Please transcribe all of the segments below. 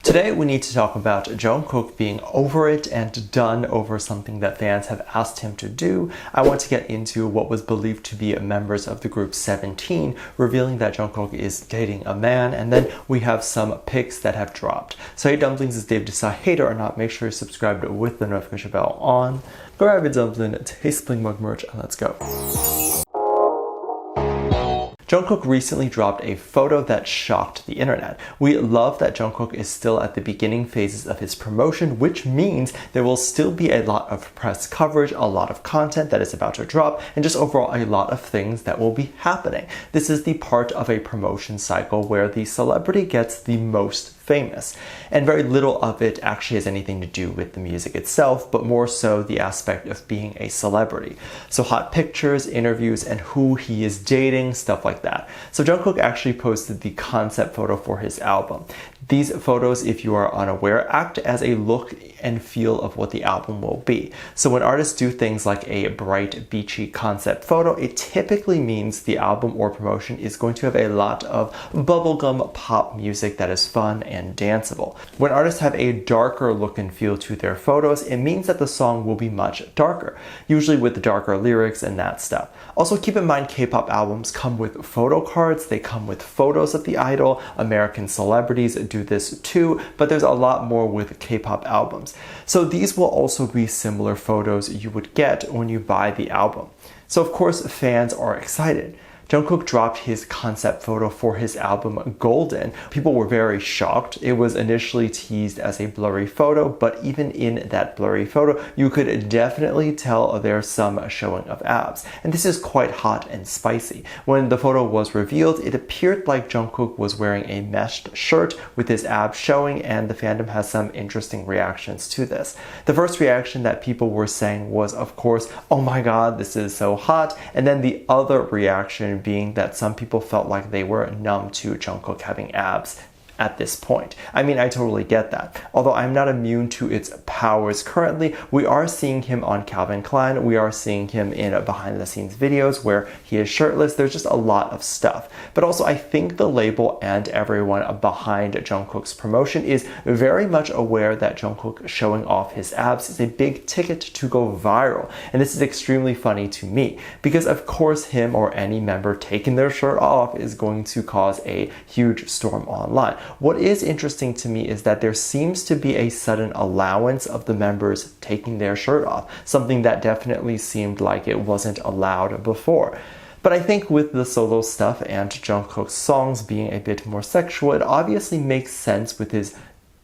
Today we need to talk about Jung Kook being over it and done over something that fans have asked him to do. I want to get into what was believed to be members of the group 17, revealing that Jung Kook is dating a man, and then we have some pics that have dropped. So hey Dumplings, is Dave decide hater or not? Make sure you're subscribed with the notification bell on. Grab your dumpling, taste bling mug merch, and let's go. Jung Kook recently dropped a photo that shocked the internet. We love that Jung Kook is still at the beginning phases of his promotion, which means there will still be a lot of press coverage, a lot of content that is about to drop, and just overall a lot of things that will be happening. This is the part of a promotion cycle where the celebrity gets the most famous, and very little of it actually has anything to do with the music itself, but more so the aspect of being a celebrity. So hot pictures, interviews, and who he is dating, stuff like that. So Jung Kook actually posted the concept photo for his album. These photos, if you are unaware, act as a look and feel of what the album will be. So when artists do things like a bright, beachy concept photo, it typically means the album or promotion is going to have a lot of bubblegum pop music that is fun and danceable. When artists have a darker look and feel to their photos, it means that the song will be much darker, usually with darker lyrics and that stuff. Also keep in mind K-pop albums come with photo cards, they come with photos of the idol. American celebrities do this too, but there's a lot more with K-pop albums. So these will also be similar photos you would get when you buy the album. So of course fans are excited. Jung Kook dropped his concept photo for his album Golden. People were very shocked. It was initially teased as a blurry photo, but even in that blurry photo, you could definitely tell there's some showing of abs. And this is quite hot and spicy. When the photo was revealed, it appeared like Jung Kook was wearing a meshed shirt with his abs showing, and the fandom has some interesting reactions to this. The first reaction that people were saying was, of course, oh my god, this is so hot. And then the other reaction being that some people felt like they were numb to Jung Kook having abs at this point. I mean, I totally get that. Although I'm not immune to its powers currently, we are seeing him on Calvin Klein, we are seeing him in behind the scenes videos where he is shirtless. There's just a lot of stuff. But also I think the label and everyone behind Jung Kook's promotion is very much aware that Jung Kook showing off his abs is a big ticket to go viral. And this is extremely funny to me because of course him or any member taking their shirt off is going to cause a huge storm online. What is interesting to me is that there seems to be a sudden allowance of the members taking their shirt off, something that definitely seemed like it wasn't allowed before. But I think with the solo stuff and Jung Kook's songs being a bit more sexual, it obviously makes sense with his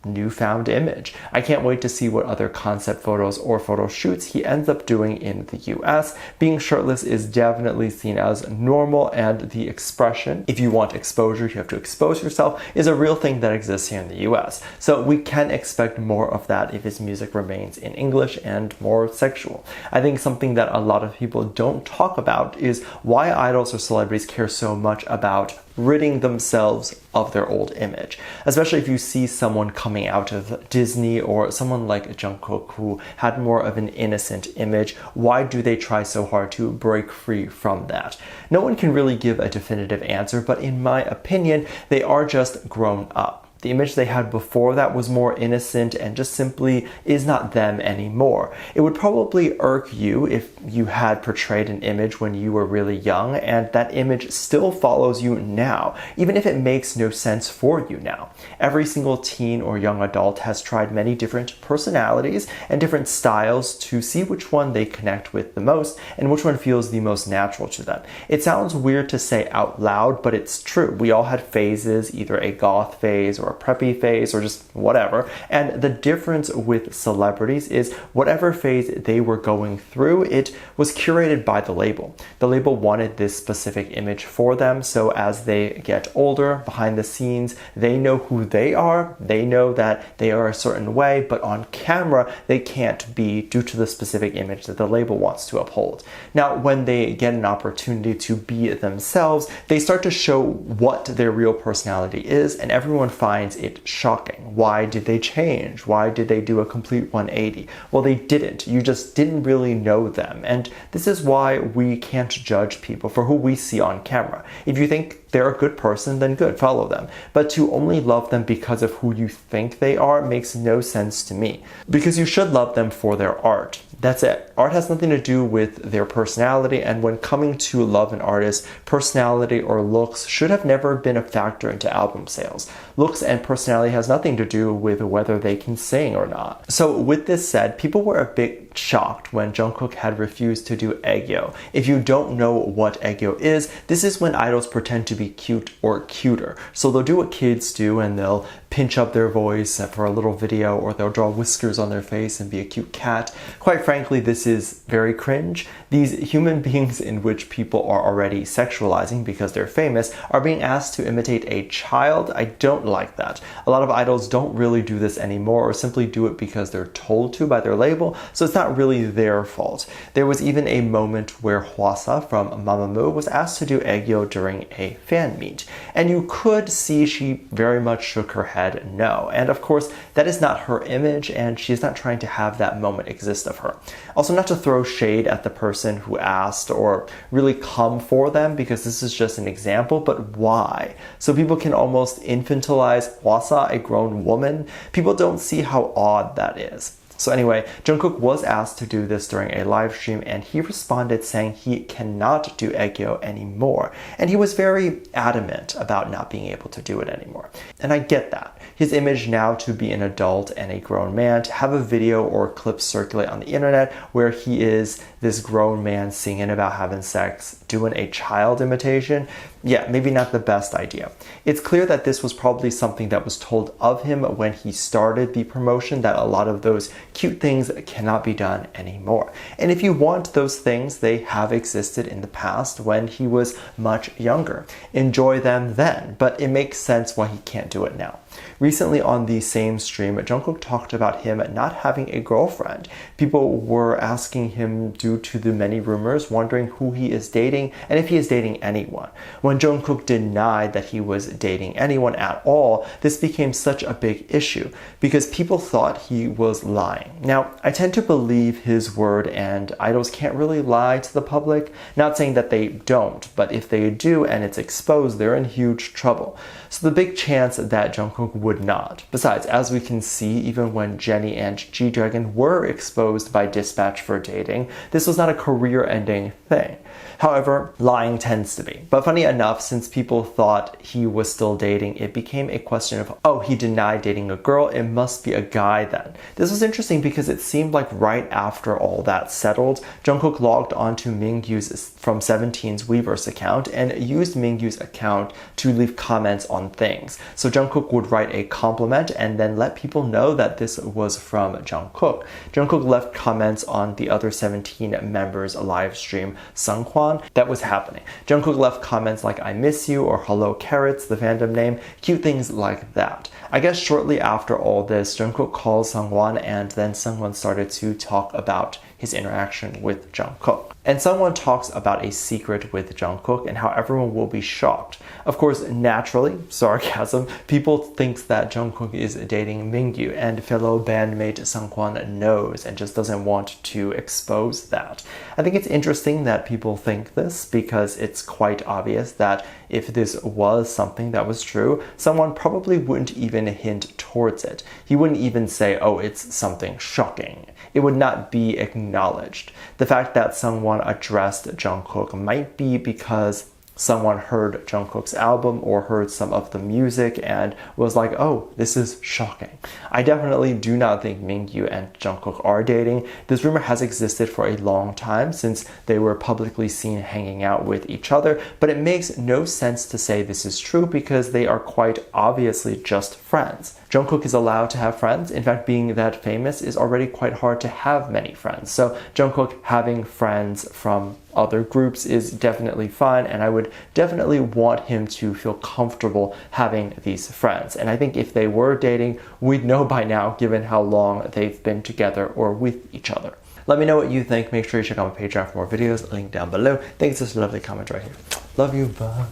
newfound image. I can't wait to see what other concept photos or photo shoots he ends up doing in the US. Being shirtless is definitely seen as normal, and the expression, if you want exposure, you have to expose yourself, is a real thing that exists here in the US. So we can expect more of that if his music remains in English and more sexual. I think something that a lot of people don't talk about is why idols or celebrities care so much about ridding themselves of their old image. Especially if you see someone coming out of Disney or someone like Jung Kook who had more of an innocent image. Why do they try so hard to break free from that? No one can really give a definitive answer, but in my opinion, they are just grown up. The image they had before that was more innocent and just simply is not them anymore. It would probably irk you if you had portrayed an image when you were really young and that image still follows you now, even if it makes no sense for you now. Every single teen or young adult has tried many different personalities and different styles to see which one they connect with the most and which one feels the most natural to them. It sounds weird to say out loud, but it's true. We all had phases, either a goth phase or a preppy phase or just whatever. And the difference with celebrities is whatever phase they were going through, it was curated by the label. The label wanted this specific image for them, so as they get older, behind the scenes, they know who they are, they know that they are a certain way, but on camera, they can't be due to the specific image that the label wants to uphold. Now, when they get an opportunity to be themselves, they start to show what their real personality is, and everyone finds it shocking. Why did they change? Why did they do a complete 180? Well, they didn't. You just didn't really know them. And this is why we can't judge people for who we see on camera. If you think they're a good person, then good, follow them. But to only love them because of who you think they are makes no sense to me. Because you should love them for their art. That's it. Art has nothing to do with their personality, and when coming to love an artist, personality or looks should have never been a factor into album sales. Looks and personality has nothing to do with whether they can sing or not. So with this said, people were a bit shocked when Jungkook had refused to do aegyo. If you don't know what aegyo is, this is when idols pretend to be cute or cuter. So they'll do what kids do and they'll pinch up their voice for a little video, or they'll draw whiskers on their face and be a cute cat. Quite frankly, this is very cringe. These human beings in which people are already sexualizing because they're famous are being asked to imitate a child. I don't like that. A lot of idols don't really do this anymore, or simply do it because they're told to by their label, so it's not really their fault. There was even a moment where Hwasa from Mamamoo was asked to do aegyo during a fan meet, and you could see she very much shook her head no. And of course, that is not her image, and she's not trying to have that moment exist of her. Also, not to throw shade at the person who asked or really come for them, because this is just an example, but why? So people can almost infantilize Hwasa, a grown woman? People don't see how odd that is. So anyway, Jungkook was asked to do this during a live stream, and he responded saying he cannot do aegyo anymore. And he was very adamant about not being able to do it anymore. And I get that. His image now to be an adult and a grown man, to have a video or clip circulate on the internet where he is this grown man singing about having sex, doing a child imitation, yeah, maybe not the best idea. It's clear that this was probably something that was told of him when he started the promotion, that a lot of those cute things cannot be done anymore. And if you want those things, they have existed in the past when he was much younger. Enjoy them then, but it makes sense why he can't do it now. Recently on the same stream, Jungkook talked about him not having a girlfriend. People were asking him, due to the many rumors, wondering who he is dating and if he is dating anyone. When Jungkook denied that he was dating anyone at all, this became such a big issue because people thought he was lying. Now, I tend to believe his word, and idols can't really lie to the public. Not saying that they don't, but if they do and it's exposed, they're in huge trouble. So the big chance that Jungkook would not. Besides, as we can see, even when Jennie and G-Dragon were exposed by Dispatch for dating, this was not a career-ending thing. However, lying tends to be. But funny enough, since people thought he was still dating, it became a question of, oh, he denied dating a girl, it must be a guy then. This was interesting because it seemed like right after all that settled, Jungkook logged onto Mingyu's from 17's Weverse account and used Mingyu's account to leave comments on things. So Jungkook would write a compliment and then let people know that this was from Jungkook. Jungkook left comments on the other 17 members' live stream, Seungkwan, that was happening. Jungkook left comments like "I miss you" or "Hello Carrots," the fandom name, cute things like that. I guess shortly after all this, Jungkook called Seungkwan, and then Seungkwan started to talk about his interaction with Jungkook. And someone talks about a secret with Jungkook and how everyone will be shocked. Of course, naturally, sarcasm, people think that Jungkook is dating Mingyu, and fellow bandmate Seungkwan knows and just doesn't want to expose that. I think it's interesting that people think this because it's quite obvious that if this was something that was true, someone probably wouldn't even hint towards it. He wouldn't even say, oh, it's something shocking. It would not be acknowledged. The fact that someone addressed Jungkook might be because someone heard Jungkook's album or heard some of the music and was like, oh, this is shocking. I definitely do not think Mingyu and Jungkook are dating. This rumor has existed for a long time since they were publicly seen hanging out with each other, but it makes no sense to say this is true because they are quite obviously just friends. Jungkook is allowed to have friends. In fact, being that famous is already quite hard to have many friends. So Jungkook having friends from other groups is definitely fine, and I would definitely want him to feel comfortable having these friends. And I think if they were dating, we'd know by now, given how long they've been together or with each other. Let me know what you think. Make sure you check out my Patreon for more videos. Link down below. Thanks for this lovely comment right here. Love you. Bye.